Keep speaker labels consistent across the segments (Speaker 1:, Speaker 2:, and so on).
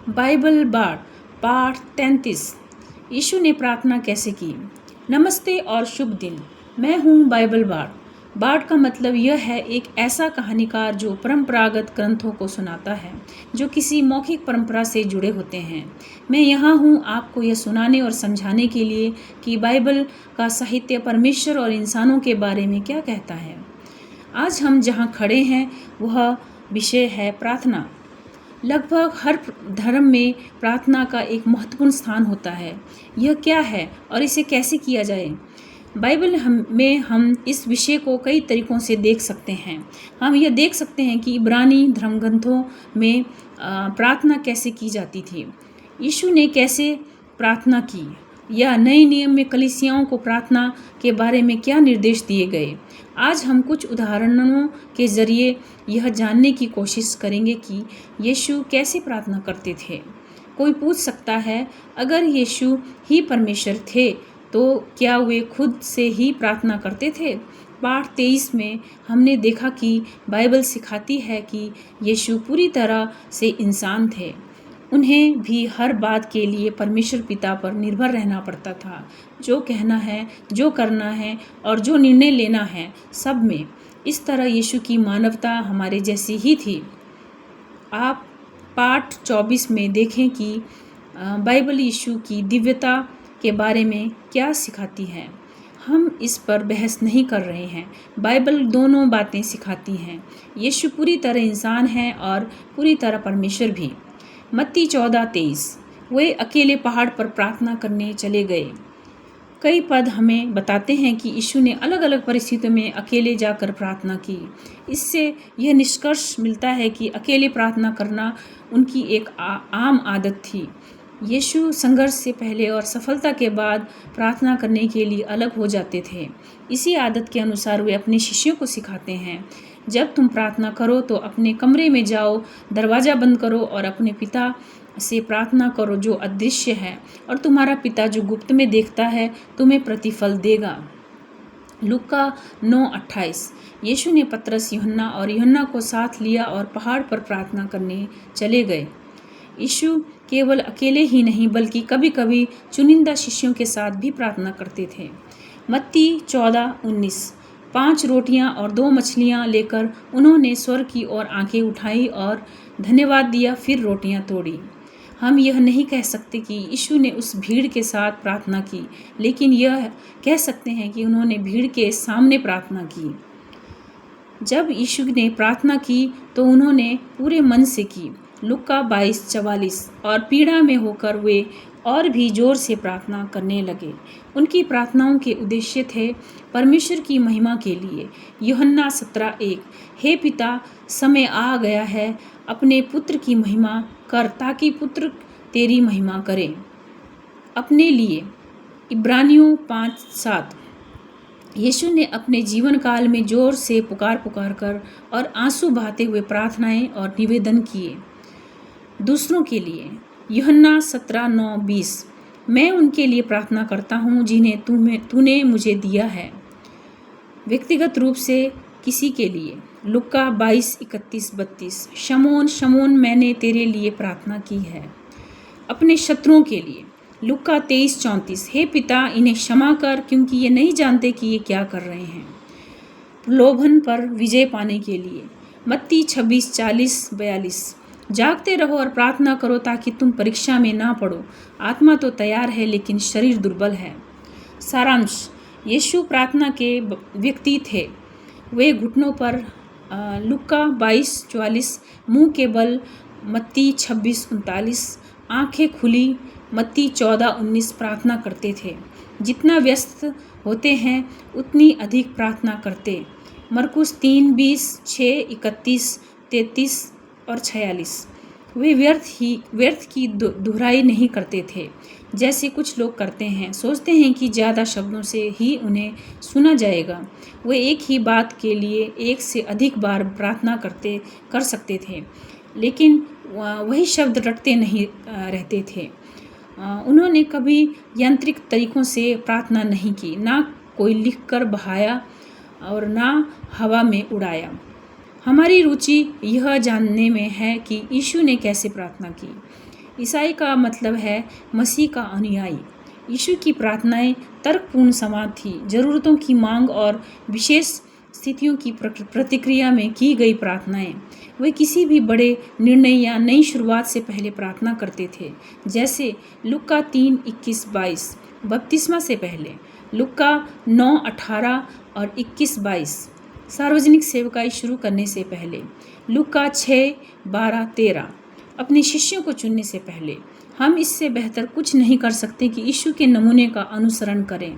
Speaker 1: Bible बार पाठ 33। यीशु ने प्रार्थना कैसे की। नमस्ते और शुभ दिन। मैं हूँ बाइबल बार का मतलब यह है एक ऐसा कहानीकार जो परंपरागत ग्रंथों को सुनाता है जो किसी मौखिक परंपरा से जुड़े होते हैं। मैं यहाँ हूँ आपको यह सुनाने और समझाने के लिए कि बाइबल का साहित्य परमेश्वर और इंसानों के बारे में क्या कहता है। आज हम जहाँ खड़े हैं वह विषय है प्रार्थना। लगभग हर धर्म में प्रार्थना का एक महत्वपूर्ण स्थान होता है। यह क्या है और इसे कैसे किया जाए। बाइबल में हम इस विषय को कई तरीकों से देख सकते हैं। हम यह देख सकते हैं कि इब्रानी धर्मग्रंथों में प्रार्थना कैसे की जाती थी, यीशु ने कैसे प्रार्थना की, या नए नियम में कलीसियाओं को प्रार्थना के बारे में क्या निर्देश दिए गए। आज हम कुछ उदाहरणों के जरिए यह जानने की कोशिश करेंगे कि यीशु कैसे प्रार्थना करते थे। कोई पूछ सकता है, अगर यीशु ही परमेश्वर थे तो क्या वे खुद से ही प्रार्थना करते थे। पाठ 23 में हमने देखा कि बाइबल सिखाती है कि यीशु पूरी तरह से इंसान थे। उन्हें भी हर बात के लिए परमेश्वर पिता पर निर्भर रहना पड़ता था। जो कहना है, जो करना है और जो निर्णय लेना है, सब में। इस तरह यीशु की मानवता हमारे जैसी ही थी। आप पाठ 24 में देखें कि बाइबल यीशु की दिव्यता के बारे में क्या सिखाती है। हम इस पर बहस नहीं कर रहे हैं। बाइबल दोनों बातें सिखाती हैं। यीशु पूरी तरह इंसान है और पूरी तरह परमेश्वर भी। मत्ती 14:23। वे अकेले पहाड़ पर प्रार्थना करने चले गए। कई पद हमें बताते हैं कि यीशु ने अलग अलग परिस्थितियों में अकेले जाकर प्रार्थना की। इससे यह निष्कर्ष मिलता है कि अकेले प्रार्थना करना उनकी एक आम आदत थी। यीशु संघर्ष से पहले और सफलता के बाद प्रार्थना करने के लिए अलग हो जाते थे। इसी आदत के अनुसार वे अपने शिष्यों को सिखाते हैं, जब तुम प्रार्थना करो तो अपने कमरे में जाओ, दरवाज़ा बंद करो और अपने पिता से प्रार्थना करो जो अदृश्य है, और तुम्हारा पिता जो गुप्त में देखता है तुम्हें प्रतिफल देगा। लूका 9:28। यीशु ने पतरस, यूहन्ना और यूहन्ना को साथ लिया और पहाड़ पर प्रार्थना करने चले गए। यीशु केवल अकेले ही नहीं बल्कि कभी कभी चुनिंदा शिष्यों के साथ भी प्रार्थना करते थे। मत्ती 14:19। 5 रोटियां और 2 मछलियां लेकर उन्होंने स्वर्ग की ओर आंखें उठाई और धन्यवाद दिया, फिर रोटियां तोड़ी। हम यह नहीं कह सकते कि यीशु ने उस भीड़ के साथ प्रार्थना की, लेकिन यह कह सकते हैं कि उन्होंने भीड़ के सामने प्रार्थना की। जब यीशु ने प्रार्थना की तो उन्होंने पूरे मन से की। लूका 22:44। और पीड़ा में होकर वे और भी जोर से प्रार्थना करने लगे। उनकी प्रार्थनाओं के उद्देश्य थे परमेश्वर की महिमा के लिए। यूहन्ना 17:1। हे पिता, समय आ गया है, अपने पुत्र की महिमा कर ताकि पुत्र तेरी महिमा करे। अपने लिए इब्रानियों 5:7। यीशु ने अपने जीवन काल में जोर से पुकार कर और आंसू बहाते हुए प्रार्थनाएं और निवेदन किए। दूसरों के लिए यूहन्ना 17:9-20। मैं उनके लिए प्रार्थना करता हूँ जिन्हें तूने मुझे दिया है। व्यक्तिगत रूप से किसी के लिए लूका 22:31-32। शमौन शमौन, मैंने तेरे लिए प्रार्थना की है। अपने शत्रुओं के लिए लूका 23:34। हे पिता, इन्हें क्षमा कर क्योंकि ये नहीं जानते कि ये क्या कर रहे हैं। प्रलोभन पर विजय पाने के लिए मत्ती 26:40-42। जागते रहो और प्रार्थना करो ताकि तुम परीक्षा में ना पड़ो। आत्मा तो तैयार है लेकिन शरीर दुर्बल है। सारांश, यीशु प्रार्थना के व्यक्ति थे। वे घुटनों पर लूका 22:44, मुंह के बल मत्ती 26:39, आंखें खुली मत्ती 14:19 प्रार्थना करते थे। जितना व्यस्त होते हैं उतनी अधिक प्रार्थना करते। मरकुस 3:20, 6:31, 33 और 46। वे व्यर्थ की दोहराई नहीं करते थे जैसे कुछ लोग करते हैं। सोचते हैं कि ज़्यादा शब्दों से ही उन्हें सुना जाएगा। वे एक ही बात के लिए एक से अधिक बार प्रार्थना कर सकते थे, लेकिन वही शब्द रटते नहीं रहते थे। उन्होंने कभी यांत्रिक तरीकों से प्रार्थना नहीं की, ना कोई लिख कर बहाया और ना हवा में उड़ाया। हमारी रुचि यह जानने में है कि यीशु ने कैसे प्रार्थना की। ईसाई का मतलब है मसीह का अनुयायी। यीशु की प्रार्थनाएं तर्कपूर्ण संवाद थी, ज़रूरतों की मांग और विशेष स्थितियों की प्रतिक्रिया में की गई प्रार्थनाएं। वे किसी भी बड़े निर्णय या नई शुरुआत से पहले प्रार्थना करते थे, जैसे लुक्का 3:21-22 बपतिस्मा से पहले, लुक्का 9:18 और 21-22 सार्वजनिक सेवकाई शुरू करने से पहले, लुक्का 6:12-13 अपने शिष्यों को चुनने से पहले। हम इससे बेहतर कुछ नहीं कर सकते कि यीशु के नमूने का अनुसरण करें।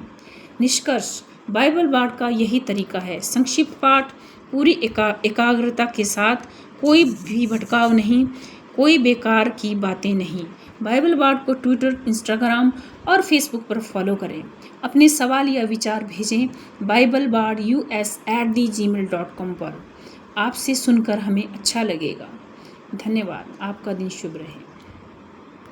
Speaker 1: निष्कर्ष, बाइबल पाठ का यही तरीका है। संक्षिप्त पाठ, पूरी एकाग्रता के साथ, कोई भी भटकाव नहीं, कोई बेकार की बातें नहीं। बाइबल पाठ को ट्विटर, इंस्टाग्राम और फेसबुक पर फॉलो करें। अपने सवाल या विचार भेजें BibleBardUS@gmail.com पर। आपसे सुनकर हमें अच्छा लगेगा। धन्यवाद। आपका दिन शुभ रहे।